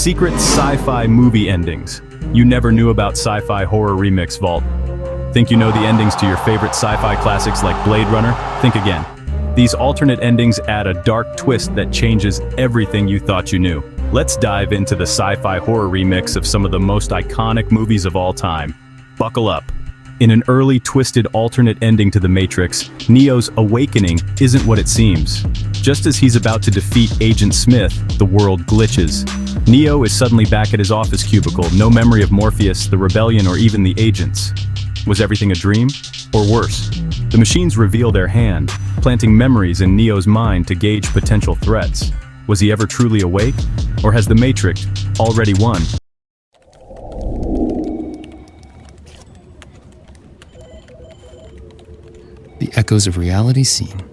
Secret sci-fi movie endings. You never knew about Sci-Fi Horror Remix Vault. Think you know the endings to your favorite sci-fi classics like Blade Runner? Think again. These alternate endings add a dark twist that changes everything you thought you knew. Let's dive into the sci-fi horror remix of some of the most iconic movies of all time. Buckle up. In an early, twisted alternate ending to The Matrix, Neo's awakening isn't what it seems. Just as he's about to defeat Agent Smith, the world glitches. Neo is suddenly back at his office cubicle, no memory of Morpheus, the rebellion, or even the agents. Was everything a dream? Or worse, the machines reveal their hand, planting memories in Neo's mind to gauge potential threats. Was he ever truly awake? Or has the Matrix already won? The echoes of reality seen.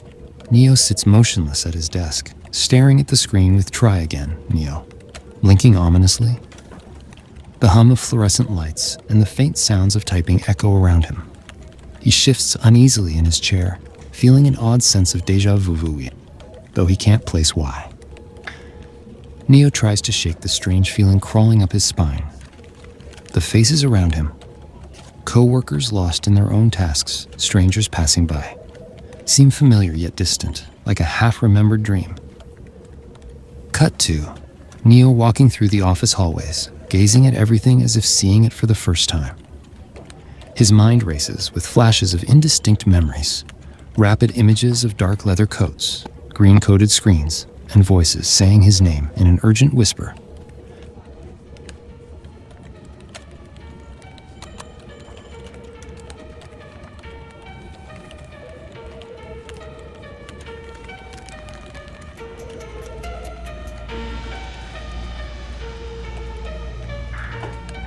Neo sits motionless at his desk, staring at the screen with "Try again, Neo," blinking ominously. The hum of fluorescent lights and the faint sounds of typing echo around him. He shifts uneasily in his chair, feeling an odd sense of déjà vu, though he can't place why. Neo tries to shake the strange feeling crawling up his spine. The faces around him, co-workers lost in their own tasks, strangers passing by, seem familiar yet distant, like a half-remembered dream. Cut to Neo walking through the office hallways, gazing at everything as if seeing it for the first time. His mind races with flashes of indistinct memories, rapid images of dark leather coats, green-coated screens, and voices saying his name in an urgent whisper.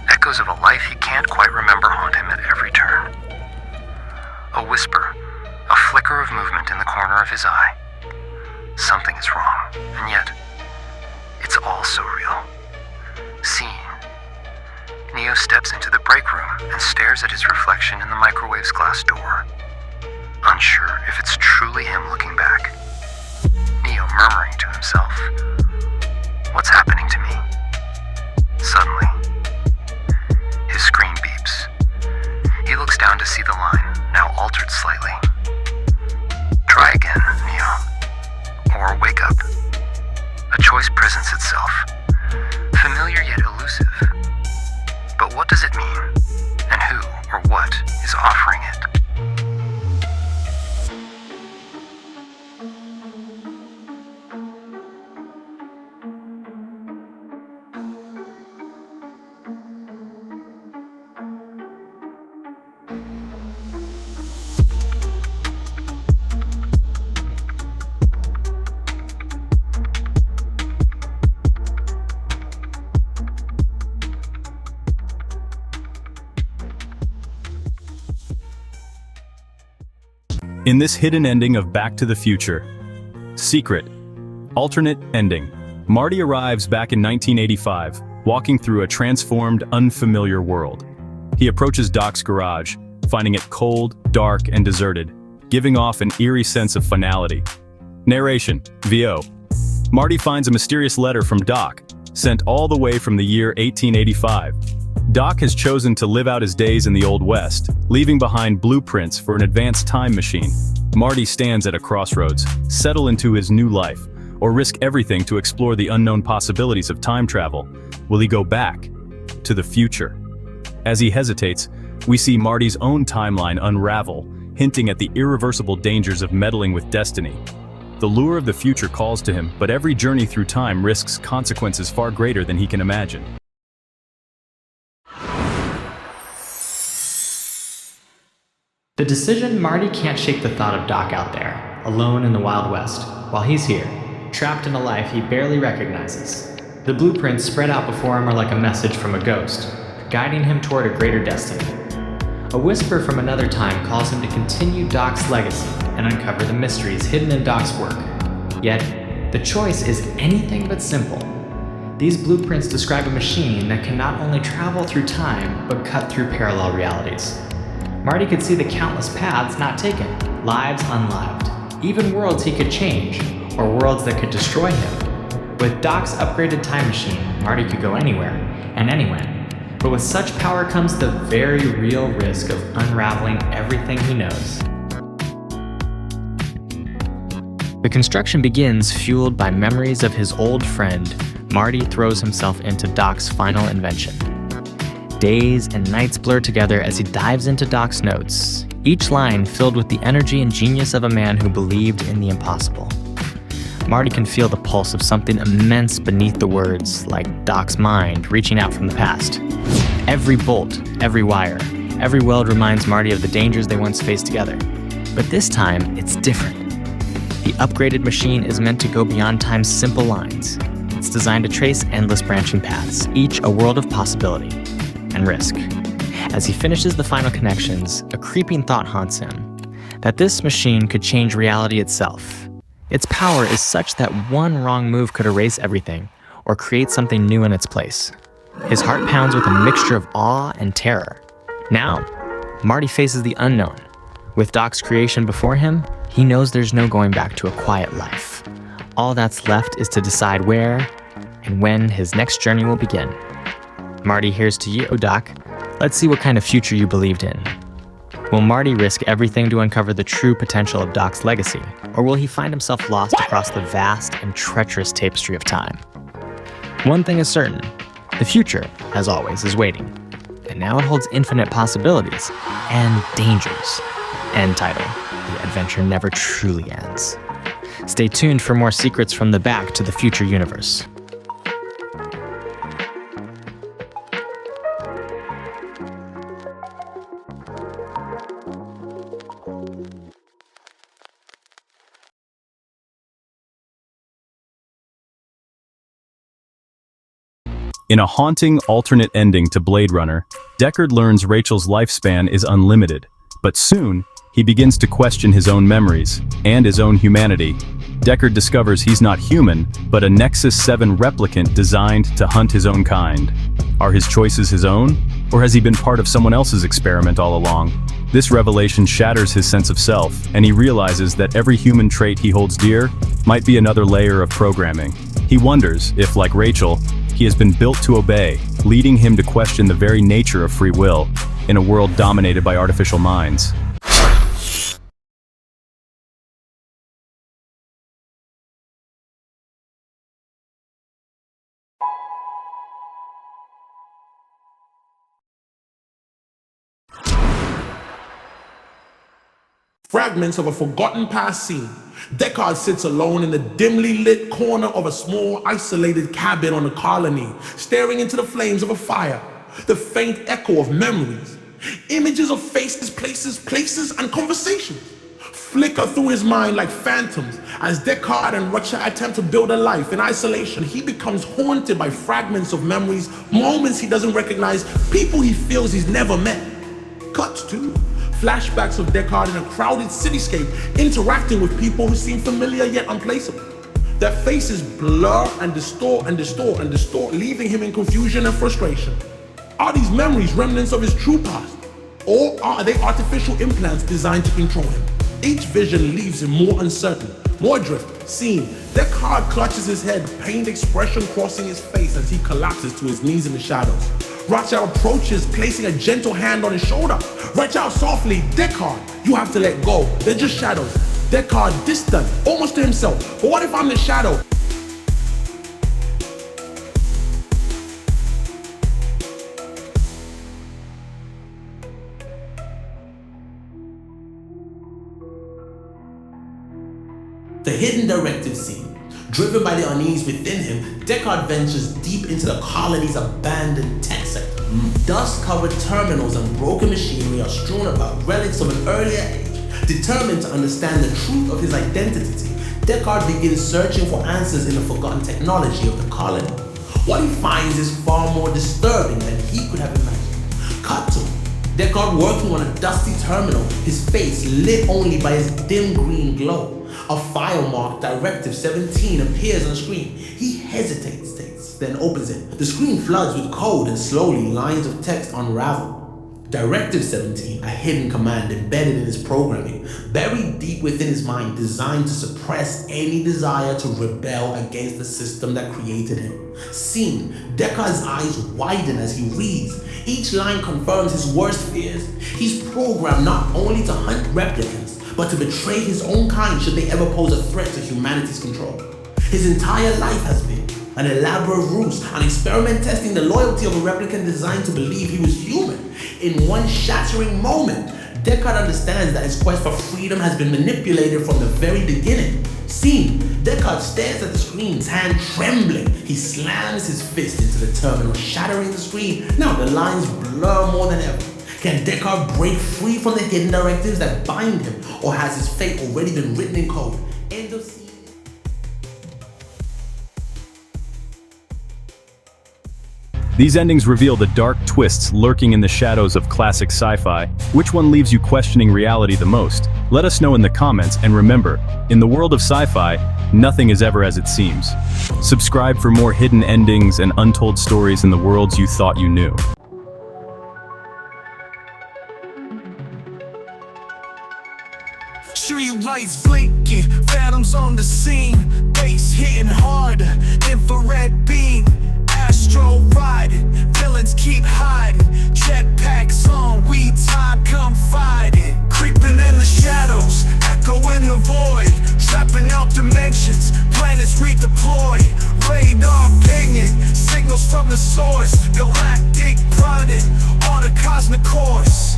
Echoes of a life he can't quite remember haunt him at every turn. A whisper, a flicker of movement in the corner of his eye. Something is wrong, and yet, it's all so real. Seen. Neo steps into the break room and stares at his reflection in the microwave's glass door. Unsure if it's truly him looking back. Neo murmuring to himself, "What's happening to me?" Suddenly, his screen beeps. He looks down to see the line, now altered slightly. "Try again, Neo." Or "Wake up." A choice presents itself. Familiar yet elusive. But what does it mean? And who or what is offering it? In this hidden ending of Back to the Future, Secret, alternate ending, Marty arrives back in 1985, walking through a transformed, unfamiliar world. He approaches Doc's garage, finding it cold, dark, and deserted, giving off an eerie sense of finality. Narration, VO. Marty finds a mysterious letter from Doc, sent all the way from the year 1885. Doc has chosen to live out his days in the Old West, leaving behind blueprints for an advanced time machine. Marty stands at a crossroads, settle into his new life, or risk everything to explore the unknown possibilities of time travel. Will he go back to the future? As he hesitates, we see Marty's own timeline unravel, hinting at the irreversible dangers of meddling with destiny. The lure of the future calls to him, but every journey through time risks consequences far greater than he can imagine. The decision, Marty can't shake the thought of Doc out there, alone in the Wild West, while he's here, trapped in a life he barely recognizes. The blueprints spread out before him are like a message from a ghost, guiding him toward a greater destiny. A whisper from another time calls him to continue Doc's legacy and uncover the mysteries hidden in Doc's work. Yet, the choice is anything but simple. These blueprints describe a machine that can not only travel through time, but cut through parallel realities. Marty could see the countless paths not taken, lives unlived, even worlds he could change, or worlds that could destroy him. With Doc's upgraded time machine, Marty could go anywhere and anywhen. But with such power comes the very real risk of unraveling everything he knows. The construction begins fueled by memories of his old friend. Marty throws himself into Doc's final invention. Days and nights blur together as he dives into Doc's notes, each line filled with the energy and genius of a man who believed in the impossible. Marty can feel the pulse of something immense beneath the words, like Doc's mind reaching out from the past. Every bolt, every wire, every weld reminds Marty of the dangers they once faced together. But this time, it's different. The upgraded machine is meant to go beyond time's simple lines. It's designed to trace endless branching paths, each a world of possibility and risk. As he finishes the final connections, a creeping thought haunts him, that this machine could change reality itself. Its power is such that one wrong move could erase everything, or create something new in its place. His heart pounds with a mixture of awe and terror. Now, Marty faces the unknown. With Doc's creation before him, he knows there's no going back to a quiet life. All that's left is to decide where and when his next journey will begin. Marty, here's to you, Doc. Let's see what kind of future you believed in. Will Marty risk everything to uncover the true potential of Doc's legacy, or will he find himself lost across the vast and treacherous tapestry of time? One thing is certain, the future, as always, is waiting. And now it holds infinite possibilities and dangers. End title, the adventure never truly ends. Stay tuned for more secrets from the Back to the Future universe. In a haunting alternate ending to Blade Runner, Deckard learns Rachel's lifespan is unlimited, but soon, he begins to question his own memories and his own humanity. Deckard discovers he's not human, but a Nexus 7 replicant designed to hunt his own kind. Are his choices his own, or has he been part of someone else's experiment all along? This revelation shatters his sense of self, and he realizes that every human trait he holds dear might be another layer of programming. He wonders if, like Rachel, he has been built to obey, leading him to question the very nature of free will in a world dominated by artificial minds. Fragments of a forgotten past scene. Deckard sits alone in the dimly lit corner of a small, isolated cabin on the colony, staring into the flames of a fire. The faint echo of memories. Images of faces, places, and conversations flicker through his mind like phantoms. As Deckard and Rachel attempt to build a life in isolation, he becomes haunted by fragments of memories, moments he doesn't recognize, people he feels he's never met. Cut to flashbacks of Deckard in a crowded cityscape, interacting with people who seem familiar yet unplaceable. Their faces blur and distort, leaving him in confusion and frustration. Are these memories remnants of his true past? Or are they artificial implants designed to control him? Each vision leaves him more uncertain, more adrift, seen. Deckard clutches his head, pained expression crossing his face as he collapses to his knees in the shadows. Rachel approaches, placing a gentle hand on his shoulder. Reach out softly. Deckard, you have to let go. They're just shadows. Deckard, distant, almost to himself. But what if I'm the shadow? The hidden directive scene. Driven by the unease within him, Deckard ventures deep into the colony's abandoned tech sector. Dust-covered terminals and broken machinery are strewn about, relics of an earlier age. Determined to understand the truth of his identity, Deckard begins searching for answers in the forgotten technology of the colony. What he finds is far more disturbing than he could have imagined. Cut to Deckard working on a dusty terminal, his face lit only by his dim green glow. A file marked Directive 17 appears on the screen. He hesitates, then opens it. The screen floods with code and slowly lines of text unravel. Directive 17, a hidden command embedded in his programming, buried deep within his mind, designed to suppress any desire to rebel against the system that created him. Scene, Deckard's eyes widen as he reads. Each line confirms his worst fears. He's programmed not only to hunt replicants, but to betray his own kind should they ever pose a threat to humanity's control. His entire life has been an elaborate ruse, an experiment testing the loyalty of a replicant designed to believe he was human. In one shattering moment, Deckard understands that his quest for freedom has been manipulated from the very beginning. Scene, Deckard stares at the screen, his hand trembling. He slams his fist into the terminal, shattering the screen. Now the lines blur more than ever. Can Deckard break free from the hidden directives that bind him, or has his fate already been written in code? End of scene. These endings reveal the dark twists lurking in the shadows of classic sci-fi. Which one leaves you questioning reality the most? Let us know in the comments, and remember, in the world of sci-fi, nothing is ever as it seems. Subscribe for more hidden endings and untold stories in the worlds you thought you knew. Street lights blinking, phantoms on the scene, bass hitting harder, infrared beam, astro riding, villains keep hiding, jetpacks on, we time confiding, creeping in the shadows, echo in the void, trapping out dimensions, planets redeployed, radar pinging, signals from the source, galactic prodding on a cosmic course.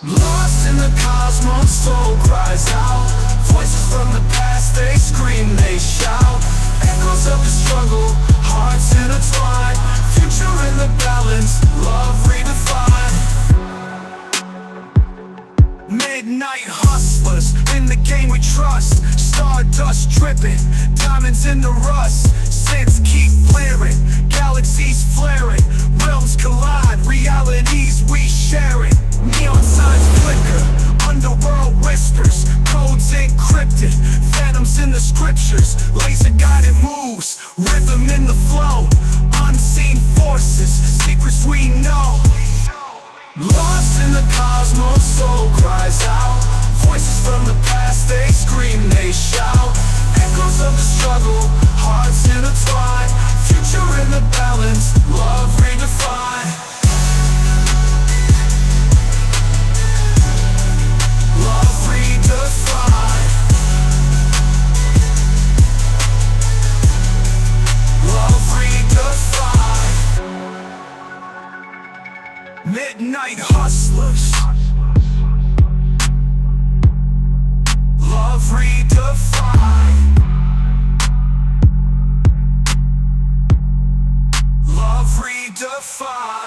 Lost in the cosmos, soul cries out. Voices from the past, they scream, they shout. Echoes of the struggle, hearts intertwined. Future in the balance, love redefined. Midnight hustlers, in the game we trust. Stardust dripping, diamonds in the rust. Synths keep flaring, galaxies flaring. Realms collide, realities we sharing. Neon signs flicker, underworld whispers, codes encrypted, phantoms in the scriptures, laser guided moves, rhythm in the flow, unseen forces, secrets we know. Lost in the cosmos, soul cries out. Voices from the past, they scream, they shout. Echoes of the struggle, hearts intertwined. Future in the balance, love redefined. Love redefined. Love redefined. Midnight hustlers. Love redefined. Love redefined.